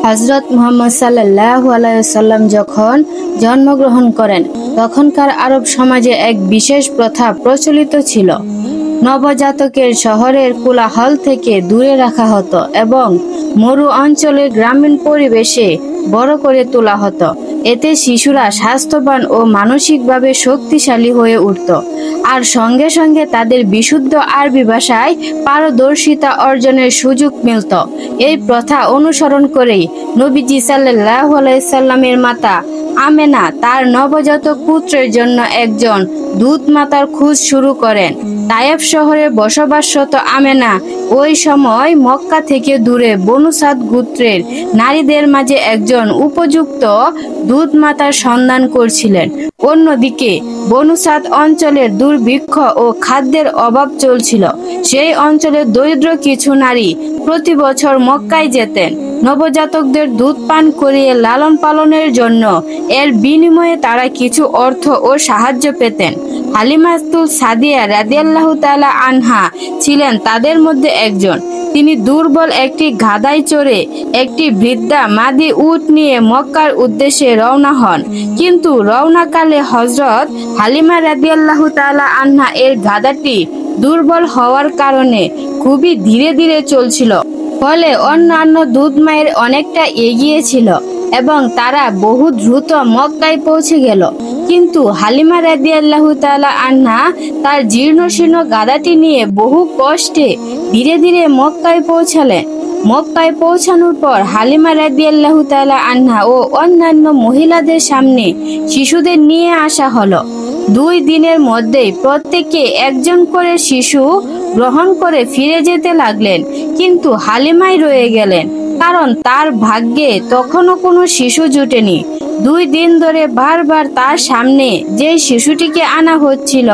হযরত মুহাম্মদ সাল্লাল্লাহু আলাইহি ওয়াসাল্লাম যখন জন্মগ্রহণ করেন তখনকার আরব সমাজে এক বিশেষ প্রথা প্রচলিত ছিল। নবজাতকের শহরের কোলাহল থেকে দূরে রাখা হতো এবং মরু অঞ্চলের গ্রামীণ পরিবেশে বড় করে তোলা হতো। এতে শিশুরা স্বাস্থ্যবান ও মানসিকভাবে শক্তিশালী হয়ে উঠত আর সঙ্গে সঙ্গে তাদের বিশুদ্ধ আরবি ভাষায় পারদর্শিতা অর্জনের সুযোগ মিলত। এই প্রথা অনুসরণ করেই নবীজি সাল্লাল্লাহু আলাইহি সাল্লামের মাতা আমেনা তার নবজাতক পুত্রের জন্য একজন দূত মাতার খোঁজ শুরু করেন। তায়েফ শহরে বসবাসরত আমেনা ওই সময় মক্কা থেকে দূরে বনু সাদ গোত্রের নারীদের মাঝে একজন উপযুক্ত দূত মাতার সন্ধান করছিলেন। অন্যদিকে বনু সাদ অঞ্চলের দুর্ভিক্ষ ও খাদ্যের অভাব চলছিল। সেই অঞ্চলের দরিদ্র কিছু নারী প্রতি বছর মক্কায় যেতেন নবজাতকদের দুধ পান করিয়ে লালন পালনের জন্য। এর বিনিময়ে তারা কিছু অর্থ ও সাহায্য পেতেন। হালিমাতুল সাদিয়া রাদিয়াল্লাহু তাআলা আনহা ছিলেন তাদের মধ্যে একজন। তিনি দুর্বল একটি গাধায় চড়ে একটি বৃদ্ধা মাদি উট নিয়ে মক্কার উদ্দেশ্যে রওনা হন। কিন্তু রওনাকালে হযরত হালিমা রাদিয়াল্লাহু তাআলা আনহা এর গাধাটি দুর্বল হওয়ার কারণে খুবই ধীরে ধীরে চলছিল। ফলে অন্যান্য দুধ মায়ের অনেকটা এগিয়ে ছিল এবং তারা বহু দ্রুত মক্কায় পৌঁছে গেল। কিন্তু হালিমা রাদিয়াল্লাহু তাআলা আনহা তার জীর্ণশীর্ণ গাধাটি নিয়ে বহু কষ্টে ধীরে ধীরে মক্কায় পৌঁছালেন। মক্কায় পৌঁছানোর পর হালিমা রাদিয়াল্লাহু তাআলা আনহা ও অন্যান্য মহিলাদের সামনে শিশুদের নিয়ে আসা হলো। 2 দিনের মধ্যেই প্রত্যেকে একজন করে শিশু গ্রহণ করে ফিরে যেতে লাগলেন। কিন্তু হালিমাই রয়ে গেলেন, কারণ তার ভাগ্যে তখনও কোনো শিশু জুটেনি। 2 দিন ধরে বারবার তার সামনে যে শিশুটিকে আনা হচ্ছিল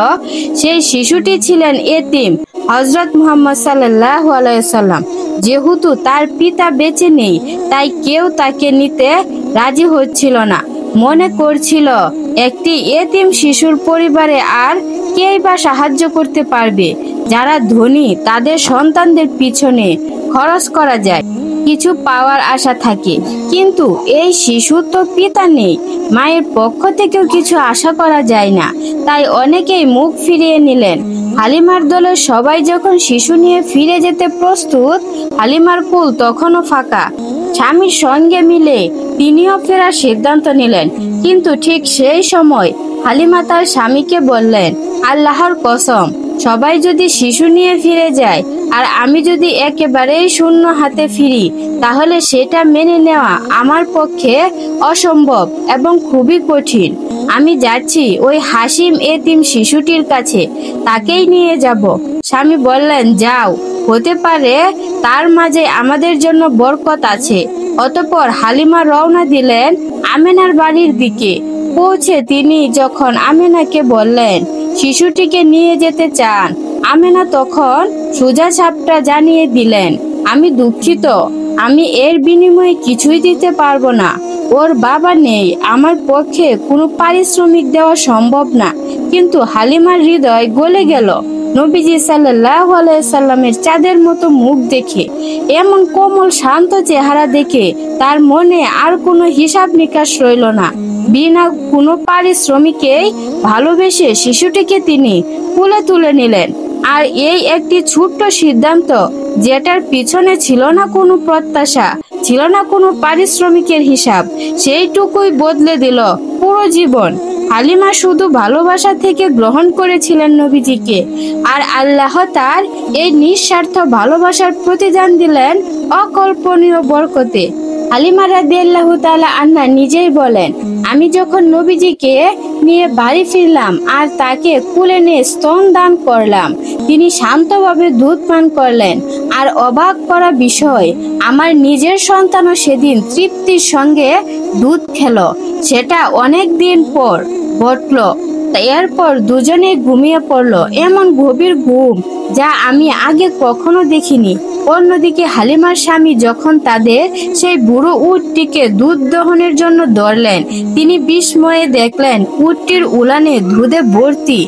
সেই শিশুটি ছিলেন এতিম হযরত মুহাম্মদ সাল্লাল্লাহু আলাইহি ওয়াসাল্লাম। যেহেতু তার পিতা বেঁচে নেই, তাই কেউ তাকে নিতে রাজি হচ্ছিল না। মনে করছিল একটি এতিম শিশুর পরিবারে আর কেই বা সাহায্য করতে পারবে। যারা ধনী তাদের সন্তানদের পিছনে খরচ করা যায়, কিছু পাওয়ার আশা থাকে, কিন্তু এই শিশুর তো পিতা নেই, মায়ের পক্ষ থেকেও কিছু আশা করা যায় না। তাই অনেকেই মুখ ফিরিয়ে নিলেন। হালিমার দলের সবাই যখন শিশু নিয়ে ফিরে যেতে প্রস্তুত, হালিমার কুল তখনও ফাঁকা। স্বামীর সঙ্গে মিলে তিনিও ফেরার সিদ্ধান্ত নিলেন। কিন্তু ঠিক সেই সময় হালিমা তার স্বামীকে বললেন, আল্লাহর কসম, সবাই যদি শিশু নিয়ে ফিরে যায় আর আমি যদি একেবারেই শূন্য হাতে ফিরি, তাহলে সেটা মেনে নেওয়া আমার পক্ষে অসম্ভব এবং খুবই কঠিন। আমি যাচ্ছি ওই হাসিম এতিম শিশুটির কাছে, তাকেই নিয়ে যাব। স্বামী বললেন, যাও, হতে পারে তার মাঝে আমাদের জন্য বরকত আছে। অতঃপর হালিমা রওনা দিলেন আমেনার বাড়ির দিকে। পৌঁছে তিনি যখন আমেনাকে বললেন শিশুটিকে নিয়ে যেতে চান, আমেনা তখন সোজা সাপটা জানিয়ে দিলেন, আমি দুঃখিত, আমি এর বিনিময়ে কিছুই দিতে পারবো না। ওর বাবা নেই, আমার পক্ষে কোনো পারিশ্রমিক দেওয়া সম্ভব না। কিন্তু হালিমার হৃদয় গলে গেল নবীজি সাল্লাল্লাহু আলাইহি সাল্লামের চাঁদের মতো মুখ দেখে। এমন কোমল শান্ত চেহারা দেখে তার মনে আর কোনো হিসাব নিকাশ রইল না। বিনা কোনো পারিশ্রমিকেই ভালোবেসে শিশুটিকে তিনি কোলে তুলে নিলেন। আর এই একটি ছোট্ট সিদ্ধান্ত, যেটার পিছনে ছিল না কোনো প্রত্যাশা, ছিল না কোনো পারিশ্রমিকের হিসাব, সেইটুকুই বদলে দিল পুরো জীবন। হালিমা শুধু ভালোবাসা থেকে গ্রহণ করেছিলেন নবীজিকে, আর আল্লাহ তার এই নিঃস্বার্থ ভালোবাসার প্রতিদান দিলেন অকল্পনীয় বরকতে। হালিমা রাদিয়াল্লাহু তাআলা আনহা নিজেই বলেন, আমি যখন নবীজিকে নিয়ে বাড়ি ফিরলাম আর তাকে কুলে নিয়ে স্তন দান করলাম, তিনি শান্তভাবে দুধ পান করলেন। আর অবাক করা বিষয়, আমার নিজের সন্তানও সেদিন তৃপ্তির সঙ্গে দুধ খেল। সেটা অনেক দিন পর ঘটল। এরপর দুজনে ঘুমিয়ে পড়ল, এমন গভীর ঘুম যা আমি আগে কখনো দেখিনি। অন্যদিকে হালিমার স্বামী যখন তাদের সেই বুড়ো উটটিকে দুধ দহনের জন্য ধরলেন, তিনি বিস্ময়ে দেখলেন উটটির উলানে দুধে ভর্তি।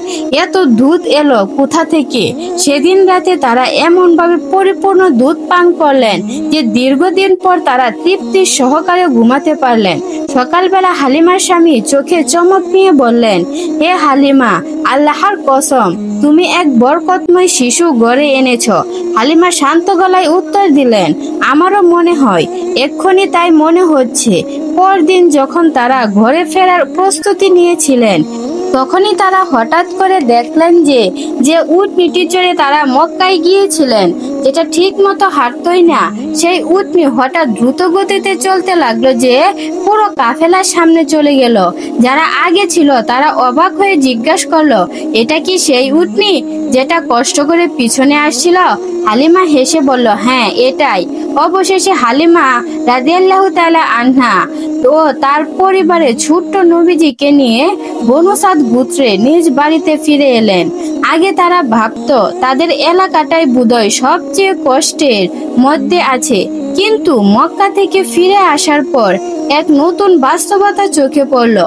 এত দুধ এলো কোথা থেকে? সেদিন রাতে তারা এমনভাবে পরিপূর্ণ দুধ পান করলেন যে দীর্ঘদিন পর তারা তৃপ্তি সহকারে ঘুমাতে পারলেন। সকালবেলা হালিমার স্বামী চোখে চমক নিয়ে বললেন, হে হালিমা, আল্লাহর কসম, তুমি এক বরকতময় শিশু গড়ে এনেছ। হালিমা শান্ত গলায় উত্তর দিলেন, আমারও মনে হয়, এক্ষুনি তাই মনে হচ্ছে। পরদিন যখন তারা ঘরে ফেরার প্রস্তুতি নিয়েছিলেন, তখনই তারা হঠাৎ করে দেখলেন যে উটনিটি চড়ে তারা মক্কায় গিয়েছিলেন, যেটা ঠিক মতো হাঁটতই না, সেই উটনি হঠাৎ দ্রুত গতিতে চলতে লাগলো যে পুরো কাফেলার সামনে চলে গেল। যারা আগে ছিল তারা অবাক হয়ে জিজ্ঞাসা করলো, এটা কি সেই উটনি যেটা কষ্ট করে পিছনে আসছিল? হালিমা হেসে বলল, হ্যাঁ, এটাই। অবশেষে হালিমা রাদিয়াল্লাহু তাআলা আনহা ও তার পরিবারের ছোট্ট নবীজিকে নিয়ে বনু সাদ গোত্রে নিজ বাড়িতে ফিরে এলেন। আগে তারা ভাবতো তাদের এলাকাটাই বোধহয় সবচেয়ে কষ্টের মধ্যে আছে, কিন্তু মক্কা থেকে ফিরে আসার পর এক নতুন বাস্তবতা চোখে পড়ল।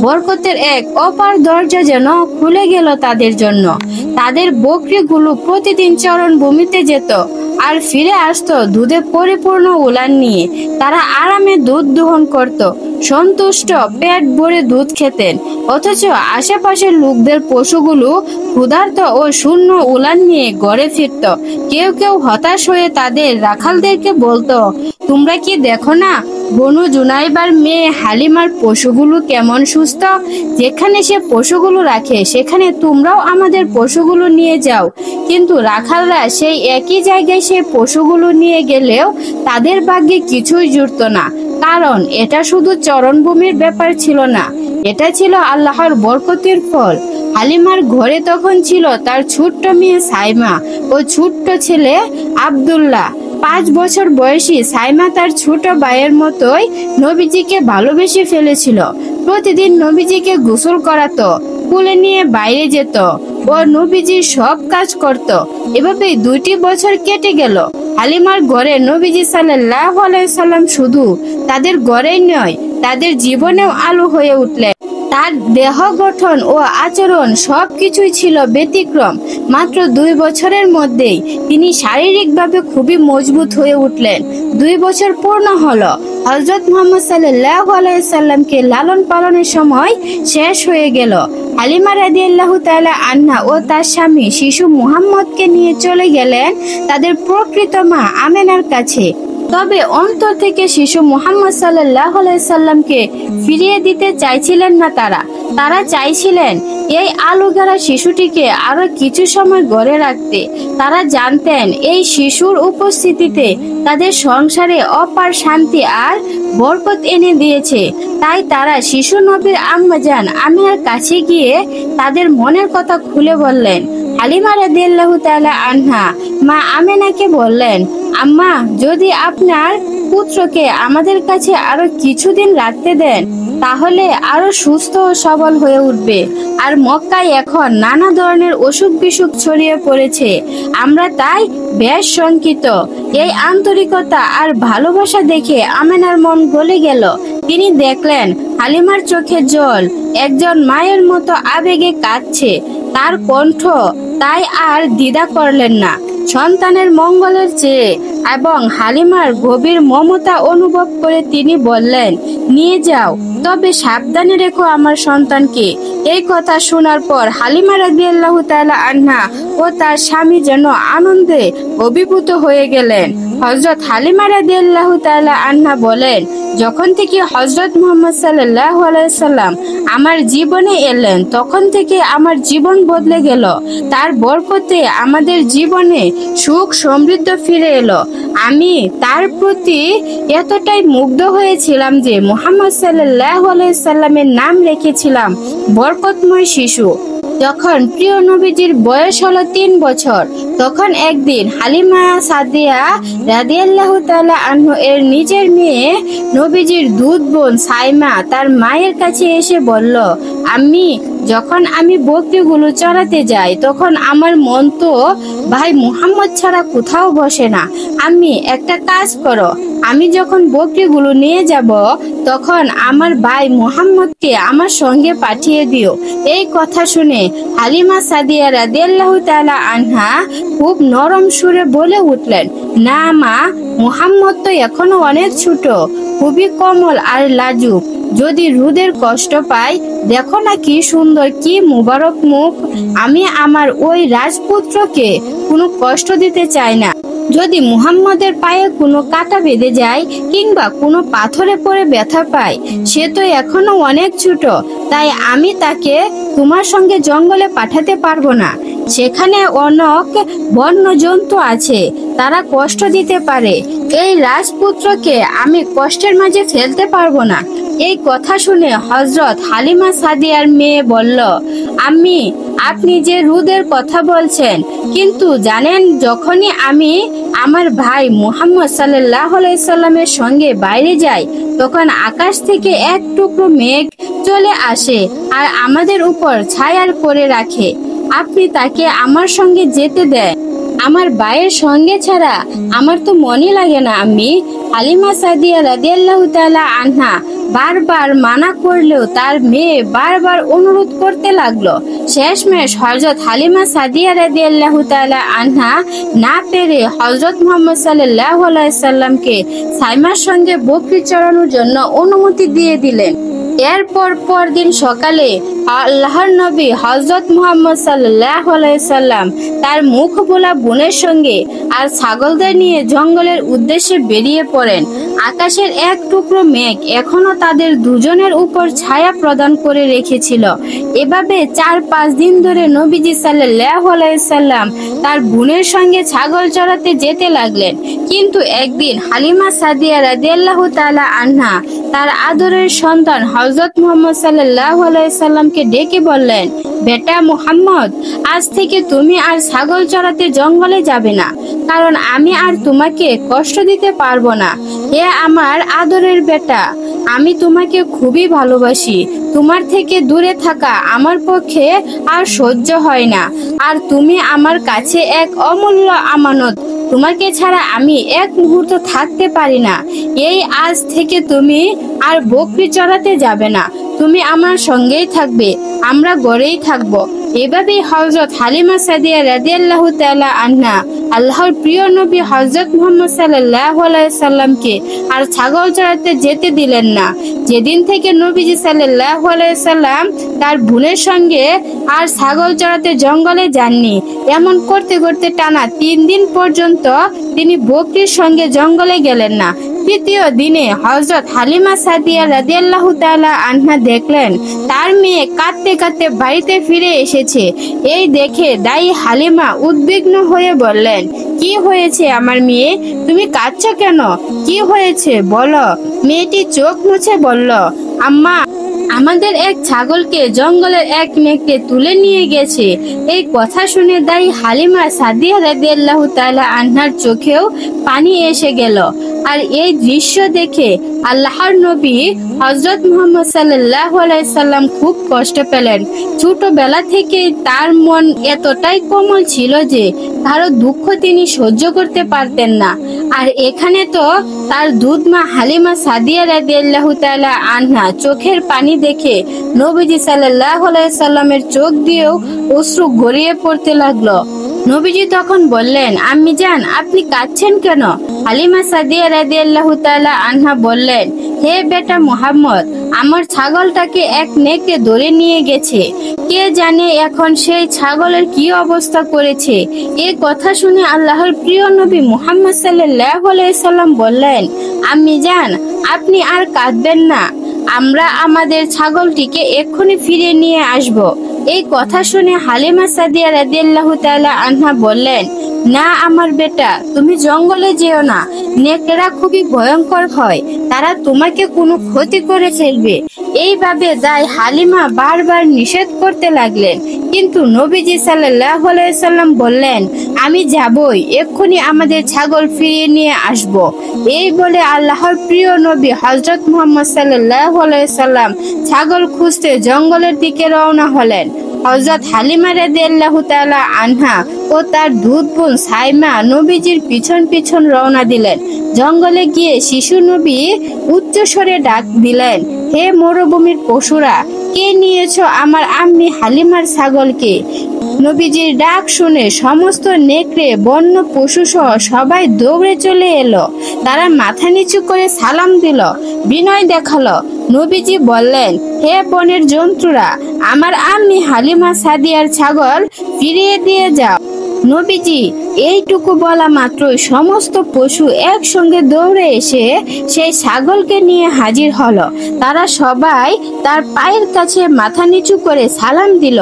বরকতের এক অপার দরজা যেন খুলে গেল তাদের জন্য। তাদের বকরিগুলো প্রতিদিন চরণভূমিতে যেত আর ফিরে আসতো দুধে পরিপূর্ণ উলান নিয়ে। তারা আরামে দুধ দহন করত, সন্তুষ্ট পেট ভরে দুধ খেতেন। অথচ আশেপাশের লোকদের পশুগুলো ক্ষুধার্ত ও শূন্য উলান নিয়ে ঘরে ফিরত। কেউ কেউ হতাশ হয়ে তাদের রাখালদেরকে বলতো, তোমরা কি দেখো না বনু জুনাইবার মেয়ে হালিমার পশুগুলো কেমন সুস্থ? যেখানে সে পশুগুলো রাখে সেখানে তোমরাও আমাদের পশুগুলো নিয়ে যাও। কিন্তু রাখালরা সেই একই জায়গায় সেই পশুগুলো নিয়ে গেলেও তাদের ভাগ্যে কিছুই জুটত না, কারণ এটা শুধু চরণভূমির ব্যাপার ছিল না, এটা ছিল আল্লাহর বরকতের ফল। হালিমার ঘরে তখন ছিল তার ছোট্ট মেয়ে সাইমা ও ছোট্ট ছেলে আব্দুল্লাহ। 5 বছর বয়সী সাইমা তার ছোট ভাইয়ের মতোই নবীজিকে ভালোবেসে ফেলেছিল। প্রতিদিন নবীজিকে গোসল করাতো, কোলে নিয়ে বাইরে যেত ও নবীজির সব কাজ করত। এভাবে 2টি বছর কেটে গেল। হালিমার ঘরে নবীজি সাল্লাল্লাহু আলাইহি সাল্লাম শুধু তাদের ঘরেই নয়, তাদের জীবনেও আলো হয়ে উঠলেন। তার দেহ গঠন ও আচরণ সবকিছুই ছিল ব্যতিক্রম। মাত্র 2 বছরের মধ্যেই তিনি শারীরিকভাবে খুবই মজবুত হয়ে উঠলেন। 2 বছর পূর্ণ হলো। হযরত মুহাম্মদ সাল্লাল্লাহু আলাইহি সাল্লামকে লালন পালনের সময় শেষ হয়ে গেল। হালিমা রাদিয়াল্লাহু তাআলা আনহা ও তার স্বামী শিশু মুহাম্মদকে নিয়ে চলে গেলেন তাদের প্রকৃত মা আমেনার কাছে। তবে অন্তর থেকে শিশু মুহাম্মদ সাল্লাল্লাহু আলাইহি সাল্লামকে ফিরিয়ে দিতে চাইছিলেন না তারা চাইছিলেন এই আলুগারা শিশুটিকে আরো কিছু সময় ঘরে রাখতে। তারা জানতেন এই শিশুর উপস্থিতিতে তাদের সংসারে অপার শান্তি আর বরকত এনে দিয়েছে। তাই তারা শিশু নবীর আম্মাজান আমিনার কাছে গিয়ে তাদের মনের কথা খুলে বললেন। হালিমা রাদিয়াল্লাহু তাআলা আনহা মা আমেনাকে বললেন, আম্মা, যদি আপনার পুত্রকে আমাদের কাছে আরো কিছুদিন রাখতে দেন তাহলে আরো সুস্থ ও সবল হয়ে উঠবে। আর মক্কায় এখন নানা ধরনের অসুখ বিসুখ ছড়িয়ে পড়েছে, আমরা তাই বেশ শঙ্কিত। এই আন্তরিকতা আর ভালোবাসা দেখে আমেনার মন গলে গেল। তিনি দেখলেন হালিমার চোখে জল একজন মায়ের মতো আবেগে কাঁদছে। তার কণ্ঠ তাই আর দ্বিধা করলেন না সন্তানের মঙ্গলের চেয়ে, এবং হালিমার গভীর মমতা অনুভব করে তিনি বললেন, নিয়ে যাও, তবে সাবধানে রেখো আমার সন্তানকে। এই কথা শোনার পর হালিমা রাদিয়াল্লাহু তাআলা আনহা ও তার স্বামী যেন আনন্দে অভিভূত হয়ে গেলেন। হযরত হালিমা রাদিয়াল্লাহু তাআলা আনহা বলেন, যখন থেকে হযরত মুহাম্মদ সাল্লাল্লাহু আলাইহি সাল্লাম আমার জীবনে এলেন তখন থেকে আমার জীবন বদলে গেল। তার বরকতে আমাদের জীবনে সুখ সমৃদ্ধ ফিরে এলো। আমি তার প্রতি এতটাই মুগ্ধ হয়েছিলাম যে মুহাম্মদ সাল্লাল্লাহু আলাইহি সাল্লামের নাম রেখেছিলাম বরকতময় শিশু। যখন প্রিয় নবীজির বয়স হলো 3 বছর, তখন একদিন হালিমা সাদিয়া রাদিয়াল্লাহু তাআলা আনহু এর নিজের মেয়ে নবীজির দুধ বোন সাইমা তার মায়ের কাছে এসে বলল, আম্মি, যখন আমি বকরিগুলো চড়াতে যাই তখন আমার মন তো ভাই মুহাম্মদ ছাড়া কোথাও বসে না। আমি একটা কাজ করো, আমি যখন বকরিগুলো নিয়ে যাব তখন আমার ভাই মুহাম্মদকে আমার সঙ্গে পাঠিয়ে দিও। এই কথা শুনে হালিমা সাদিয়া রাদিয়াল্লাহু তাআলা আনহা খুব নরম সুরে বলে উঠলেন, না মা, মুহাম্মদ তো এখনো অনেক ছোট, খুবই কোমল আর লাজুক। যদি রুদের কষ্ট পায়, দেখো না কি সুন্দর, কি মুবারক মুখ। আমি আমার ওই রাজপুত্রকে কোনো কষ্ট দিতে চাই না। যদি মুহাম্মদের পায়ে কোনো কাঁটা বেঁধে যায় কিংবা কোনো পাথরে পড়ে ব্যথা পায়, সে তো এখনো অনেক ছোট, তাই আমি তাকে তোমার সঙ্গে জঙ্গলে পাঠাতে পারবো না। সেখানে অনেক বন্য জন্তু আছে, তারা কষ্ট দিতে পারে। এই রাজপুত্রকে আমি কষ্টের মাঝে ফেলতে পারবো না। এই কথা শুনে হযরত হালিমা সাদিয়ার মেয়ে বলল, আম্মি, আপনি যে রুদের কথা বলছেন, কিন্তু জানেন যখনই আমি আমার ভাই মুহাম্মদ সাল্লাল্লাহু আলাইহি সাল্লামের সঙ্গে বাইরে যাই তখন আকাশ থেকে এক টুকরো মেঘ চলে আসে আর আমাদের উপর ছায়ার করে রাখে। আপনি তাকে আমার সঙ্গে যেতে দেন। আমার ভাইয়ের সঙ্গে ছাড়া আমার তো মনই লাগে না আম্মি। হালিমা সাদিয়া রাদিয়াল্লাহু তাআলা আনহা বারবার মানা করলেও তার মেয়ে বারবার অনুরোধ করতে লাগলো। শেষমেশ হযরত হালিমা সাদিয়া রাদিয়াল্লাহু তাআলা আনহা না পেরে হযরত মুহাম্মদ সাল্লাল্লাহু আলাইহি সাল্লামকে সাইমার সঙ্গে বকরি চড়ানোর জন্য অনুমতি দিয়ে দিলেন। এরপর পরদিন সকালে আল্লাহর নবী হযরত মুহাম্মদ সাল্লাল্লাহু আলাইহি সাল্লাম তার মুখ বোলা বোনের সঙ্গে আর ছাগলদের নিয়ে জঙ্গলের উদ্দেশ্যে বেরিয়ে পড়েন। আকাশের এক টুকরো মেঘ এখনো তাদের দুজনের উপর ছায়া প্রদান করে রেখেছিল। এভাবে 4-5 দিন ধরে নবীজি সাল্লাল্লাহু আলাইহি সাল্লাম তার বোনের সঙ্গে ছাগল চড়াতে যেতে লাগলেন। কিন্তু একদিন হালিমা সাদিয়া রাদিয়াল্লাহু তাআলা আনহা তার আদরের সন্তান হযরত মুহাম্মদ সাল্লাল্লাহু আলাইহি সাল্লামকে ডেকে বললেন, বেটা মুহাম্মদ, আজ থেকে তুমি আর ছাগল চড়াতে জঙ্গলে যাবে না, কারণ আমি আর তোমাকে কষ্ট দিতে পারবো না। হে আমার আদরের বেটা, আমি তোমাকে খুবই ভালোবাসি। তোমার থেকে দূরে থাকা আমার পক্ষে আর সহ্য হয় না। আর তুমি আমার কাছে এক অমূল্য আমানত, তোমাকে ছাড়া আমি এক মুহূর্ত থাকতে পারি না। এই আজ থেকে তুমি আর বকরি চড়াতে যাবে না, তুমি আমার সঙ্গেই থাকবে, আমরা গড়েই থাকবো। এভাবেই হযরত হালিমা সাদিয়া রাদিয়াল্লাহু তাআলা আনহা আল্লাহর প্রিয় নবী হযরত মুহাম্মদ সাল্লাল্লাহু আলাইহি সাল্লামকে আর ছাগল চড়াতে যেতে দিলেন না। যেদিন থেকে নবীজি সাল্লাল্লাহু আলাইহি সাল্লাম তার বোনের সঙ্গে আর ছাগল চড়াতে জঙ্গলে যাননি, এমন করতে করতে টানা 3 দিন পর্যন্ত তিনি বকরির সঙ্গে জঙ্গলে গেলেন না। তৃতীয় দিনে হযরত হালিমা সাদিয়া রাদিয়াল্লাহু তাআলা আনহা দেখলেন তার মেয়ে কাঁদতে কাঁদতে বাড়িতে ফিরে এসেছে। এই দেখে দাই হালিমা উদ্বিগ্ন হয়ে বললেন, কি হয়েছে আমার মেয়ে, তুমি কাঁদছো কেন? কি হয়েছে বলো। মেয়েটি চোখ মুছে বলল, আম্মা, আমাদের এক ছাগলকে জঙ্গলের এক মেঘকে তুলে নিয়ে গেছে। এই কথা শুনে দাই হালিমা সাদিয়া রাদিয়াল্লাহু তাআলা আনহার চোখেও পানি এসে গেল। আর এই দৃশ্য দেখে আল্লাহর নবী হযরত মুহাম্মদ সাল্লাল্লাহু আলাইহি সাল্লাম খুব কষ্ট পেলেন। ছোটবেলা থেকে তার মন এতটাই কোমল ছিল যে কারো দুঃখ তিনি সহ্য করতে পারতেন না। আর এখানে তো তার দুধ মা হালিমা সাদিয়া রাদিয়াল্লাহু তাআলা আনহা চোখের পানি দেখে নবীজি সাল্লাল্লাহু আলাইহি সাল্লামের চোখ দিয়েও অশ্রু গড়িয়ে পড়তে লাগলো। নবীজি তখন বললেন, আম্মি জান, আপনি কাঁদছেন কেন? হালিমা সাদিয়া রাদিয়াল্লাহু তাআলা আনহা বললেন, হে বেটা মুহাম্মদ, আমার ছাগলটাকে এক নেকড়ে ধরে নিয়ে গেছে। কে জানে এখন সেই ছাগলের কি অবস্থা করেছে। এই কথা শুনে আল্লাহর প্রিয় নবী মুহাম্মদ সাল্লাল্লাহু আলাইহি সাল্লাম বললেন, আম্মি জান, আপনি আর কাঁদবেন না, আমরা আমাদের ছাগলটিকে এক্ষুনি ফিরে নিয়ে আসব। এই কথা শুনে হালিমা সাদিয়া রাদিয়াল্লাহু তাআলা আনহা বললেন, না আমার বেটা, তুমি জঙ্গলে যেও না, নেকড়েরা খুবই ভয়ঙ্কর হয়, তারা তোমাকে কোনো ক্ষতি করে ফেলবে। এইভাবে দায় হালিমা বারবার নিষেধ করতে লাগলেন, কিন্তু নবীজি সাল্লাল্লাহু আলাইহি সাল্লাম বললেন, আমি যাবই, এক্ষুনি আমাদের ছাগল ফিরিয়ে নিয়ে আসব। এই বলে আল্লাহর প্রিয় নবী হযরত মুহাম্মদ সাল্লাল্লাহু আলাইহি সাল্লাম ছাগল খুঁজতে জঙ্গলের দিকে রওনা হলেন। হযরত হালিমা রাদিয়াল্লাহু তাআলা আনহা ও তার দুধ বোন সাইমা নবীজির পিছন পিছন রওনা দিলেন। জঙ্গলে গিয়ে শিশু নবী উচ্চ স্বরে ডাক দিলেন, হে মরুভূমির পশুরা, কে নিয়েছো আমার আম্মি হালিমার ছাগলকে? নবীজির ডাক শুনে সমস্ত নেকড়ে বন্য পশু সহ সবাই দৌড়ে চলে এলো। তারা মাথা নিচু করে সালাম দিল, বিনয় দেখালো। নবীজি বললেন, হে বনের জন্তুরা, আমার আম্মি হালিমা সাদিয়ার ছাগল ফিরিয়ে দিয়ে যাও। নবীজি এইটুকু বলা মাত্রই সমস্ত পশু একসঙ্গে দৌড়ে এসে সেই ছাগলকে নিয়ে হাজির হলো। তারা সবাই তার পায়ের কাছে মাথা নিচু করে সালাম দিল।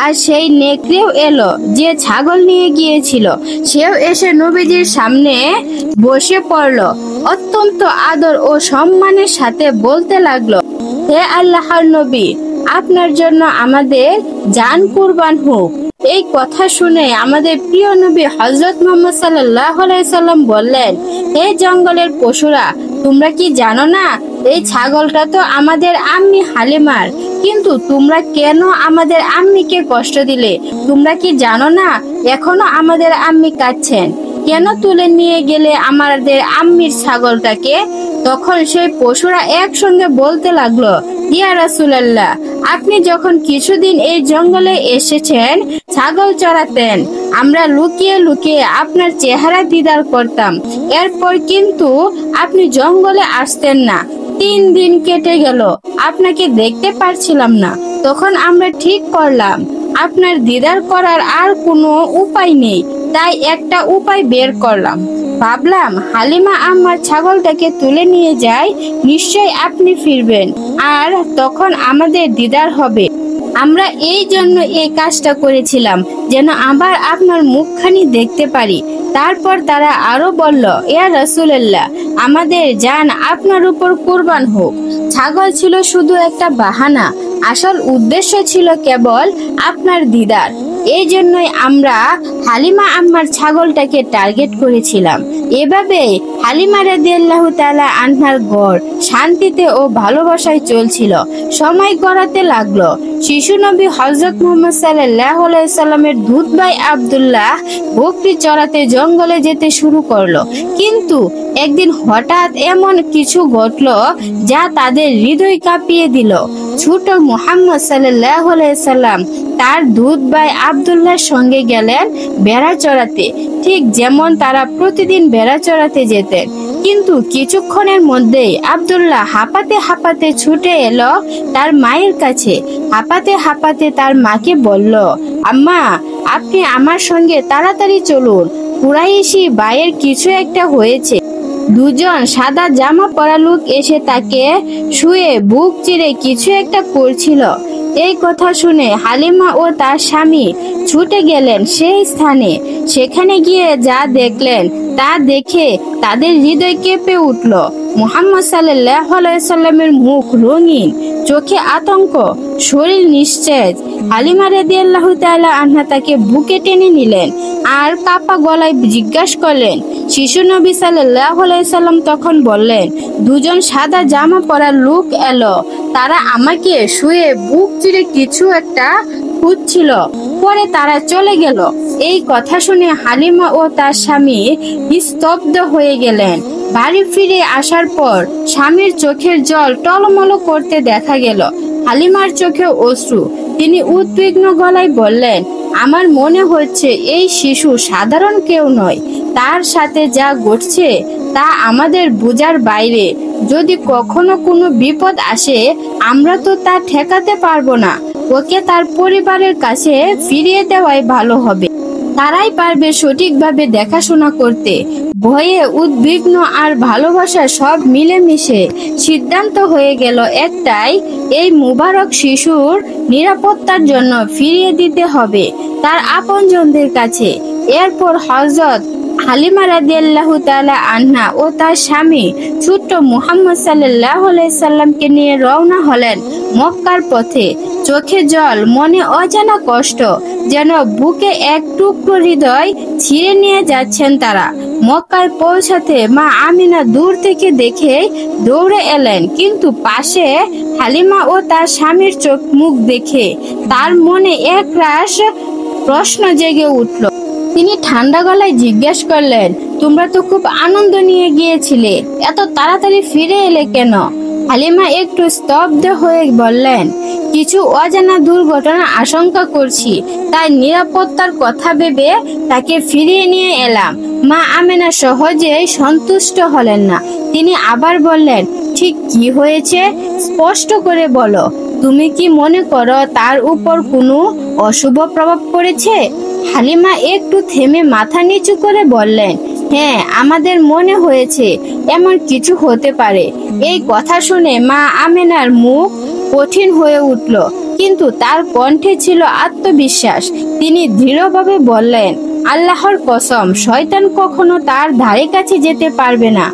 আর সেই নেকড়েও এলো যে ছাগল নিয়ে গিয়েছিল, সেও এসে নবীজির সামনে বসে পড়ল। অত্যন্ত আদর ও সম্মানের সাথে বলতে লাগলো, হে আল্লাহর নবী, আপনার জন্য আমাদের জান কুরবান হোক। এই কথা শুনে আমাদের প্রিয় নবী হযরত মুহাম্মদ সাল্লাল্লাহু আলাইহি সাল্লাম বললেন, হে জঙ্গলের পশুরা, তোমরা কি জানো না এই ছাগলটা তো আমাদের আম্মি হালিমার? কিন্তু তোমরা কেন আমাদের আম্মিকে কষ্ট দিলে? তোমরা কি জানো না এখনো আমাদের আম্মি কাঁদছেন? কেন তুলে নিয়ে গেলে আমাদের আম্মির ছাগলটাকে? তখন সেই পশুরা একসঙ্গে বলতে লাগলো, ইয়া রাসূলুল্লাহ, আপনি যখন কিছুদিন এই জঙ্গলে এসেছেন ছাগল চড়াতেন, আমরা লুকিয়ে লুকিয়ে আপনার চেহারা দিদার করতাম। এরপর কিন্তু আপনি জঙ্গলে আসতেন না। 3 দিন কেটে গেল, আপনাকে দেখতে পারছিলাম না। তখন আমরা ঠিক করলাম আপনার দিদার করার আর কোনো উপায় নেই, তাই একটা উপায় বের করলাম। ভাবলাম হালিমা আমার ছাগলটাকে তুলে নিয়ে যায়, নিশ্চয়ই আপনি ফিরবেন আর তখন আমাদের দিদার হবে। আমরা এই জন্য এই কাজটা করেছিলাম, যেন আবার আপনার মুখখানি দেখতে পারি। তারপর তারা আরো বলল, ইয়া রাসূলুল্লাহ, আমাদের জান আপনার উপর কুরবান হোক। ছাগল ছিল শুধু একটা বাহানা, আসল উদ্দেশ্য ছিল কেবল আপনার দিদার। এই জন্যই আমরা হালিমা আম্মার ছাগলটাকে টার্গেট করেছিলাম। এভাবে হালিমা রাদিয়াল্লাহু তাআলা আনহার ঘর শান্তিতে ও ভালোবাসায় চলছিল। সময় গড়াতে লাগলো। শিশু নবী হযরত মুহাম্মদ সাল্লাল্লাহু আলাইহি সাল্লামের দুধ ভাই আব্দুল্লাহ বকরি চড়াতে জঙ্গলে যেতে শুরু করলো। কিন্তু একদিন হঠাৎ এমন কিছু ঘটলো যা তাদের হৃদয় কাঁপিয়ে দিল। ছোট মুহাম্মদ সাল্লাল্লাহু আলাইহি সাল্লাম তার দুধ ভাই আব্দুল্লাহর সঙ্গে গেলেন ভেড়া চড়াতে, ঠিক যেমন তারা প্রতিদিন ভেড়া চড়াতে যেতেন। কিন্তু কিছুক্ষণের মধ্যেই আব্দুল্লাহ হাঁপাতে হাঁপাতে ছুটে এলো তার মায়ের কাছে। হাঁপাতে হাঁপাতে তার মাকে বলল, আম্মা, আপনি আমার সঙ্গে তাড়াতাড়ি চলুন, কুরাইশি ভাইয়ের কিছু একটা হয়েছে। দুজন সাদা জামা পরা লোক এসে তাকে শুয়ে বুক চিরে কিছু একটা করছিল। এই কথা শুনে হালিমা ও তার স্বামী ছুটে গেলেন সেই স্থানে। সেখানে গিয়ে যা দেখলেন তা দেখে তাদের হৃদয় কেঁপে উঠল। মুহাম্মদ সাল্লাল্লাহু আলাইহি সাল্লামের মুখ রঙিন, চোখে আতঙ্ক, শরীর নিস্তেজ। হালিমা রাদিয়াল্লাহু তাআলা আনহা তাকে বুকে টেনে নিলেন আর কাপা গলায় জিজ্ঞাসা করলেন, শিশু নবী সাল্লাল্লাহু আলাইহি সাল্লাম তখন বললেন, দুজন সাদা জামা পরা লোক এলো, তারা আমাকে শুয়ে বুক চিরে কিছু একটা খুঁজছিল, পরে তারা চলে গেল। এই কথা শুনে হালিমা ও তার স্বামী স্তব্ধ হয়ে গেলেন। বাড়ি ফিরে আসার পর স্বামীর চোখের জল টলমল করতে দেখা গেল। হালিমার চোখে অশ্রু। তিনি উদ্বিগ্ন গলায় বললেন, আমার মনে হচ্ছে এই শিশু সাধারণ কেউ নয়। তার সাথে যা ঘটছে তা আমাদের বোঝার বাইরে। যদি কখনো কোনো বিপদ আসে আমরা তো তা ঠেকাতে পারবো না। ওকে তার পরিবারের কাছে ফিরিয়ে দেওয়াই ভালো হবে। তারাই পারবে সঠিকভাবে দেখাশোনা করতে। ভয়ে, উদ্বিগ্ন আর ভালোবাসা সব মিলেমিশে সিদ্ধান্ত হয়ে গেল একটাই, এই মুবারক শিশুর নিরাপত্তার জন্য ফিরিয়ে দিতে হবে তার আপনজনদের কাছে। এরপর হযরত হালিমা রাদিয়াল্লাহু তাআলা আনহা ও তার স্বামী ছোট্ট মুহাম্মদ সাল্লাল্লাহু আলাইহি সাল্লামকে নিয়ে রওনা হলেন মক্কার পথে। চোখে জল, মনে অজানা কষ্ট, যেন বুকে এক টুকরো হৃদয় ছিঁড়ে নিয়ে যাচ্ছেন তারা। মক্কায় পৌঁছাতে মা আমিনা দূর থেকে দেখে দৌড়ে এলেন, কিন্তু পাশে হালিমা ও তার স্বামীর চোখ মুখ দেখে তার মনে একরাশ প্রশ্ন জেগে উঠল। তিনি ঠান্ডা গলায় জিজ্ঞেস করলেন, তোমরা তো খুব আনন্দ নিয়ে গিয়েছিলে, এত তাড়াতাড়ি ফিরে এলে কেন? হালিমা একটু স্তব্ধ হয়ে বললেন, কিছু অজানা দুর্ঘটনার আশঙ্কা করছি, তাই নিরাপত্তার কথা ভেবে তাকে ফিরিয়ে নিয়ে এলাম। মা আমেনা সহজেই সন্তুষ্ট হলেন না। তিনি আবার বললেন, ঠিক কি হয়েছে স্পষ্ট করে বলো। তুমি কি মনে করো তার উপর কোনো অশুভ প্রভাব পড়েছে? হালিমা একটু থেমে মাথা নিচু করে বললেন, হ্যাঁ, আমাদের মনে হয়েছে এমন কিছু হতে পারে। এই কথা শুনে মা আমেনার মুখ কঠিন হয়ে উঠল, কিন্তু তার কণ্ঠে ছিল আত্মবিশ্বাস। তিনি দৃঢ়ভাবে বললেন, আল্লাহর কসম, শয়তান কখনো তার ধারে কাছে যেতে পারবে না।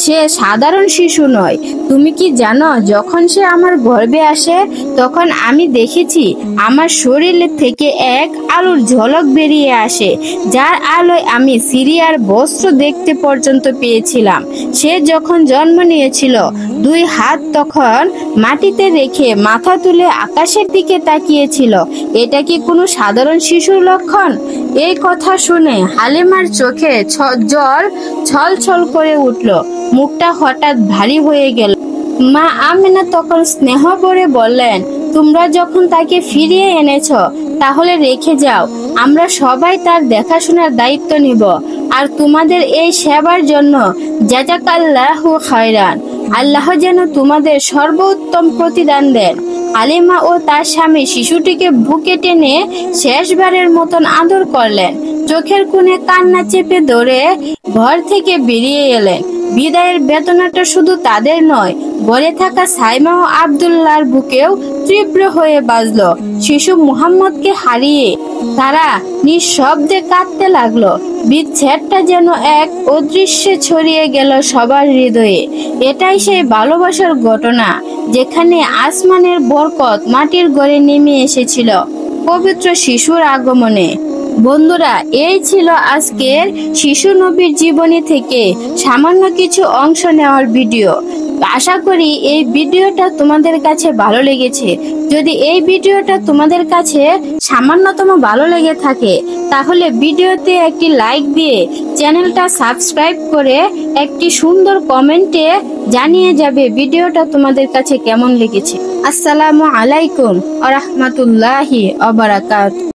সে সাধারণ শিশু নয়। তুমি কি জানো, যখন সে আমার গর্ভে আসে তখন আমি দেখেছি আমার শরীর থেকে এক আলোর ঝলক বেরিয়ে আসে, যার আলোয় আমি সিরিয়ার বস্ত্র দেখতে পর্যন্ত পেয়েছিলাম। সে যখন জন্ম নিয়েছিল, দুই হাত তখন মাটিতে রেখে মাথা তুলে আকাশের দিকে তাকিয়েছিল। এটা কি কোনো সাধারণ শিশুর লক্ষণ? এই কথা শুনে হালিমার চোখে জল ছলছল করে উঠল, মুখটা হঠাৎ ভারী হয়ে গেল। মা আমিনা তখন স্নেহ ভরে বললেন, তোমরা যখন তাকে ফিরিয়ে এনেছো, তাহলে রেখে যাও। আমরা সবাই তার দেখাশোনার দায়িত্ব নিব, আর তোমাদের এই সেবার জন্য জাযাকাল্লাহু খায়রান। আল্লাহ যেন তোমাদের সর্বোত্তম প্রতিদান দেন। হালিমা ও তার স্বামী শিশুটিকে বুকে টেনে শেষবারের মতন আদর করলেন। চোখের কোণে কান্না চেপে ধরে ঘর থেকে বেরিয়ে এলেন। বিদায়ের বেদনাটা শুধু তাদের নয়, ঘরে থাকা সাইমা ও আব্দুল্লাহর বুকেও তীব্র হয়ে বাজলো। শিশু মুহাম্মদকে হারিয়ে তারা নিঃশব্দে কাঁদতে লাগলো। বিচ্ছেদটা যেন এক অদৃশ্যে ছড়িয়ে গেল সবার হৃদয়ে। এটাই সেই ভালোবাসার ঘটনা, যেখানে আসমানের বরকত মাটির ঘরে নেমে এসেছিল পবিত্র শিশুর আগমনে। বন্ধুরা, এই ছিল আজকের শিশু নবীর জীবনী থেকে সামান্য কিছু অংশ নেওয়ার ভিডিও। আশা করি এই ভিডিওটা তোমাদের কাছে ভালো লেগেছে। যদি এই ভিডিওটা তোমাদের কাছে সামান্যতম ভালো লেগে থাকে, তাহলে ভিডিওতে একটি লাইক দিয়ে চ্যানেলটা সাবস্ক্রাইব করে একটি সুন্দর কমেন্টে জানিয়ে যাবে ভিডিওটা তোমাদের কাছে কেমন লেগেছে। আসসালামু আলাইকুম ওয়া রাহমাতুল্লাহি ওয়া বারাকাতুহু।